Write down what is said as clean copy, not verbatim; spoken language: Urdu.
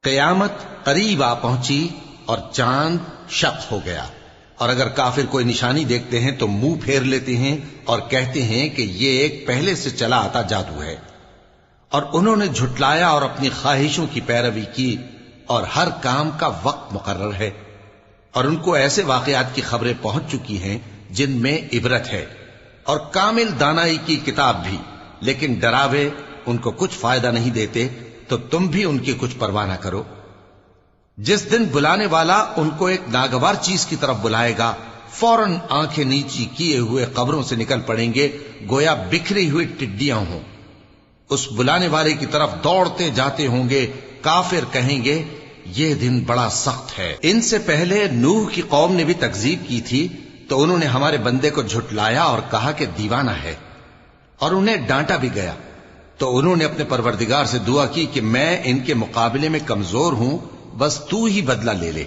قیامت قریب آ پہنچی اور چاند شق ہو گیا، اور اگر کافر کوئی نشانی دیکھتے ہیں تو منہ پھیر لیتے ہیں اور کہتے ہیں کہ یہ ایک پہلے سے چلا آتا جادو ہے، اور انہوں نے جھٹلایا اور اپنی خواہشوں کی پیروی کی، اور ہر کام کا وقت مقرر ہے، اور ان کو ایسے واقعات کی خبریں پہنچ چکی ہیں جن میں عبرت ہے، اور کامل دانائی کی کتاب بھی، لیکن ڈراوے ان کو کچھ فائدہ نہیں دیتے، تو تم بھی ان کی کچھ پرواہ نہ کرو۔ جس دن بلانے والا ان کو ایک ناگوار چیز کی طرف بلائے گا، فوراً آنکھیں نیچی کیے ہوئے قبروں سے نکل پڑیں گے گویا بکھری ہوئی ٹڈیاں ہوں۔ اس بلانے والے کی طرف دوڑتے جاتے ہوں گے، کافر کہیں گے یہ دن بڑا سخت ہے۔ ان سے پہلے نوح کی قوم نے بھی تکذیب کی تھی، تو انہوں نے ہمارے بندے کو جھٹلایا اور کہا کہ دیوانہ ہے، اور انہیں ڈانٹا بھی گیا۔ تو انہوں نے اپنے پروردگار سے دعا کی کہ میں ان کے مقابلے میں کمزور ہوں، بس تو ہی بدلہ لے لے۔